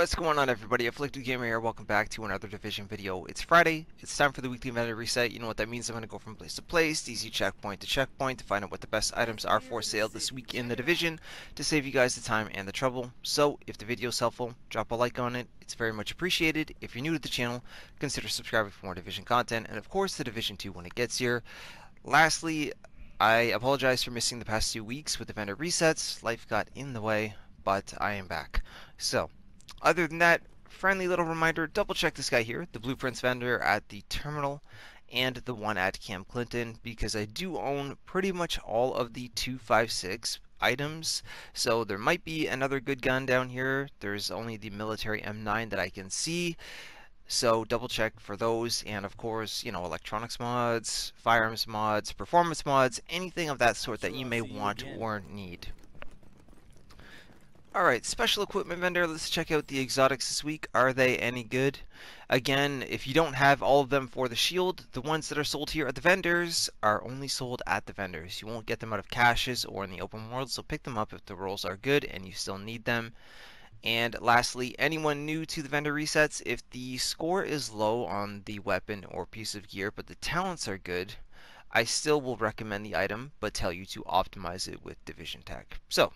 What's going on, everybody? Afflicted Gamer here. Welcome back to another Division video. It's Friday. It's time for the weekly vendor reset. You know what that means. I'm going to go from place to place, DC checkpoint to checkpoint to find out what the best items are for sale this week in the Division to save you guys the time and the trouble. So, if the video is helpful, drop a like on it. It's very much appreciated. If you're new to the channel, consider subscribing for more Division content, and of course the Division 2 when it gets here. Lastly, I apologize for missing the past 2 weeks with the vendor resets. Life got in the way, but I am back. So, other than that, friendly little reminder, double check this guy here, the Blueprints vendor at the terminal and the one at Camp Clinton, because I do own pretty much all of the 256 items. So there might be another good gun down here. There's only the military M9 that I can see. So double check for those, and of course, you know, electronics mods, firearms mods, performance mods, anything of that sort that you may want or need. Alright, special equipment vendor, let's check out the exotics this week. Are they any good? Again, if you don't have all of them for the shield, the ones that are sold here at the vendors are only sold at the vendors. You won't get them out of caches or in the open world, so pick them up if the rolls are good and you still need them. And lastly, anyone new to the vendor resets, if the score is low on the weapon or piece of gear, but the talents are good, I still will recommend the item, but tell you to optimize it with Division Tech. So,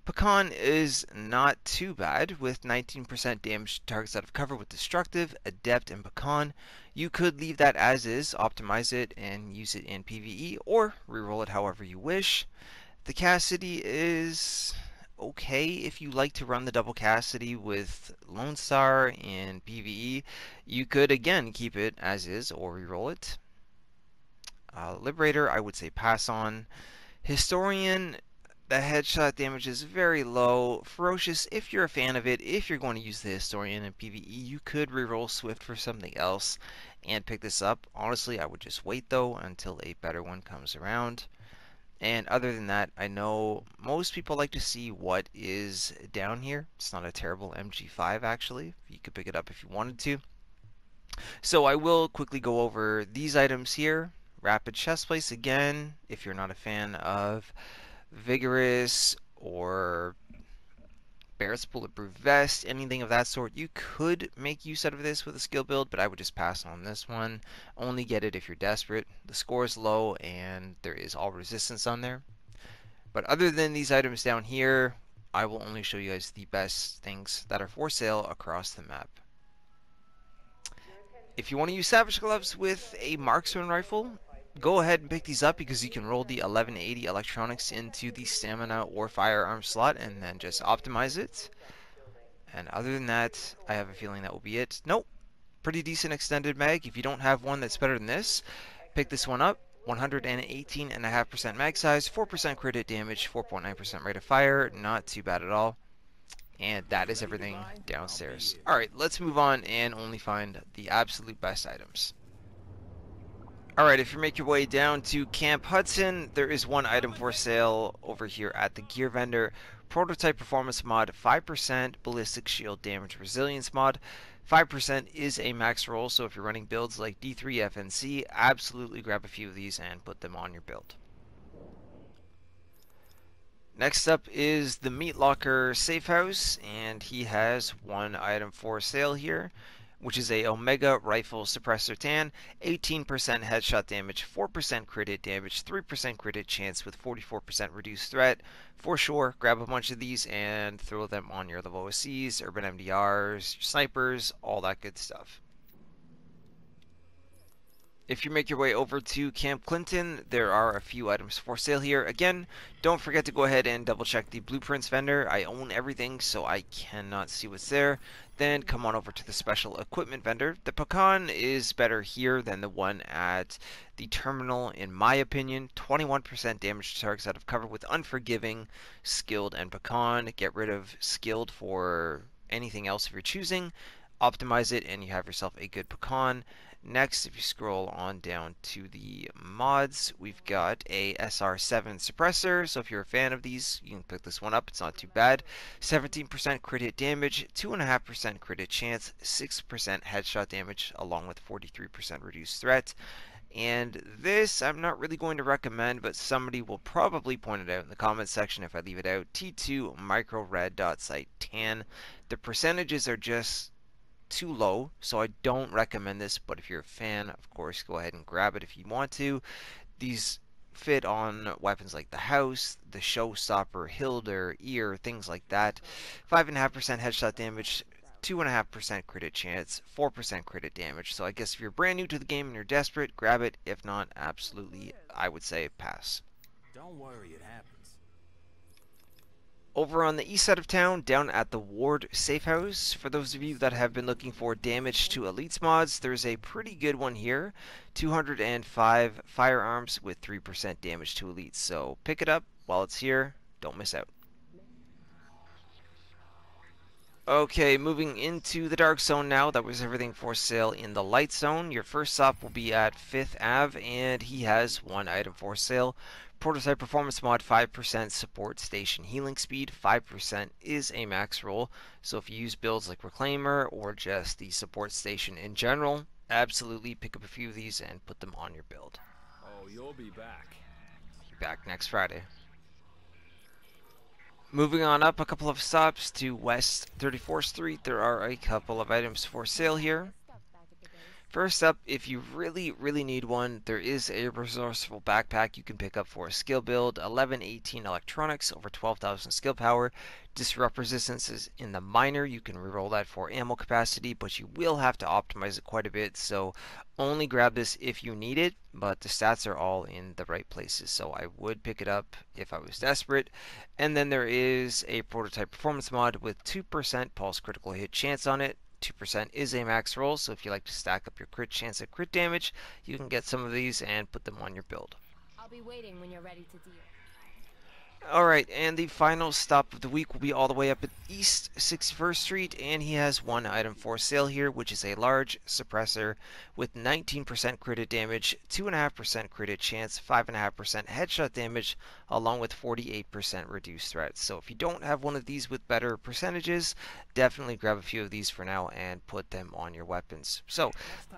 Pahkan is not too bad, with 19% damage to targets out of cover with Destructive, Adept, and Pahkan. You could leave that as is, optimize it, and use it in PvE, or reroll it however you wish. The Cassidy is okay if you like to run the double Cassidy with Lone Star in PvE. You could, again, keep it as is, or reroll it. Liberator, I would say pass on. Historian, the headshot damage is very low. Ferocious, if you're a fan of it, if you're going to use the Historian in PvE, you could reroll Swift for something else and pick this up. Honestly, I would just wait though until a better one comes around. And other than that, I know most people like to see what is down here. It's not a terrible MG5 actually. You could pick it up if you wanted to. So I will quickly go over these items here. Rapid chest place again, if you're not a fan of Vigorous or Barrett's Bulletproof Vest, anything of that sort, you could make use out of this with a skill build, but I would just pass on this one. Only get it if you're desperate. The score is low and there is all resistance on there. But other than these items down here, I will only show you guys the best things that are for sale across the map. If you want to use Savage Gloves with a marksman rifle, go ahead and pick these up because you can roll the 1180 electronics into the stamina or firearm slot and then just optimize it. And other than that, I have a feeling that will be it. Nope, pretty decent extended mag. If you don't have one that's better than this, pick this one up. 118.5% mag size, 4% crit hit damage, 4.9% rate of fire. Not too bad at all. And that is everything downstairs. Alright, let's move on and only find the absolute best items. Alright, if you make your way down to Camp Hudson, there is one item for sale over here at the gear vendor. Prototype Performance Mod, 5% Ballistic Shield Damage Resilience Mod. 5% is a max roll, so if you're running builds like D3 FNC, absolutely grab a few of these and put them on your build. Next up is the Meat Locker Safe House, and he has one item for sale here, which is a Omega Rifle Suppressor Tan, 18% headshot damage, 4% crit hit damage, 3% crit hit chance with 44% reduced threat. For sure, grab a bunch of these and throw them on your level OCs, urban MDRs, your snipers, all that good stuff. If you make your way over to Camp Clinton, there are a few items for sale here. Again, don't forget to go ahead and double check the Blueprints vendor. I own everything, so I cannot see what's there. Then come on over to the special equipment vendor. The Pahkan is better here than the one at the terminal, in my opinion. 21% damage to targets out of cover with Unforgiving, Skilled, and Pahkan. Get rid of Skilled for anything else if you're choosing. Optimize it, and you have yourself a good Pahkan. Next, if you scroll on down to the mods, we've got a SR7 Suppressor. So if you're a fan of these, you can pick this one up. It's not too bad. 17% crit hit damage, 2.5% crit hit chance, 6% headshot damage, along with 43% reduced threat. And this I'm not really going to recommend, but somebody will probably point it out in the comments section if I leave it out. T2 Micro Red Dot Sight Tan. The percentages are just too low, so I don't recommend this, but if you're a fan, of course, go ahead and grab it if you want to. These fit on weapons like the House, the Showstopper, Hilder, Ear, things like that. 5.5% headshot damage, 2.5% crit chance, 4% crit damage. So I guess if you're brand new to the game and you're desperate, grab it. If not, absolutely, I would say pass. Don't worry, it happens. Over on the east side of town, down at the Ward Safe House, for those of you that have been looking for damage to elites mods, there's a pretty good one here. 205 firearms with 3% damage to elites. So pick it up while it's here. Don't miss out. Okay, moving into the dark zone now. That was everything for sale in the light zone. Your first stop will be at 5th Ave, and he has one item for sale. Prototype Performance Mod, 5% support station healing speed, 5% is a max roll. So if you use builds like Reclaimer or just the support station in general, absolutely pick up a few of these and put them on your build. Oh, you'll be back. Be back next Friday. Moving on up a couple of stops to West 34th Street, there are a couple of items for sale here. First up, if you really need one, there is a resourceful backpack you can pick up for a skill build. 1118 electronics, over 12,000 skill power. Disrupt resistances in the minor. You can reroll that for ammo capacity, but you will have to optimize it quite a bit. So only grab this if you need it, but the stats are all in the right places. So I would pick it up if I was desperate. And then there is a prototype performance mod with 2% pulse critical hit chance on it. 2% is a max roll, so if you like to stack up your crit chance at crit damage, you can get some of these and put them on your build. I'll be waiting when you're ready to deal. Alright, and the final stop of the week will be all the way up at East 61st Street, and he has one item for sale here, which is a large suppressor with 19% crit damage, 2.5% crit chance, 5.5% headshot damage, along with 48% reduced threat. So if you don't have one of these with better percentages, definitely grab a few of these for now and put them on your weapons. So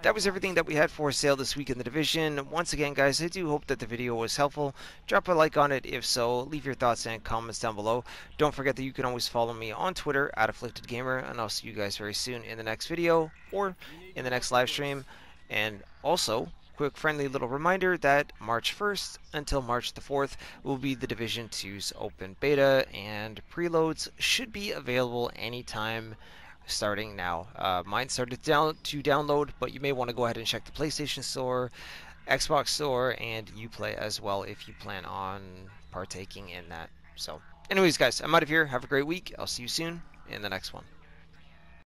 that was everything that we had for sale this week in the division. Once again, guys, I do hope that the video was helpful. Drop a like on it if so. Leave your thoughts and comments down below. Don't forget that you can always follow me on Twitter at AfflictedGamer, and I'll see you guys very soon in the next video or in the next live stream. And also, quick friendly little reminder that March 1st until March the 4th will be the Division 2's open beta, and preloads should be available anytime starting now. Mine started to download, but you may want to go ahead and check the PlayStation Store, Xbox Store, and Uplay as well if you plan on partaking in that. So anyways, guys, I'm out of here. Have a great week. I'll see you soon in the next one.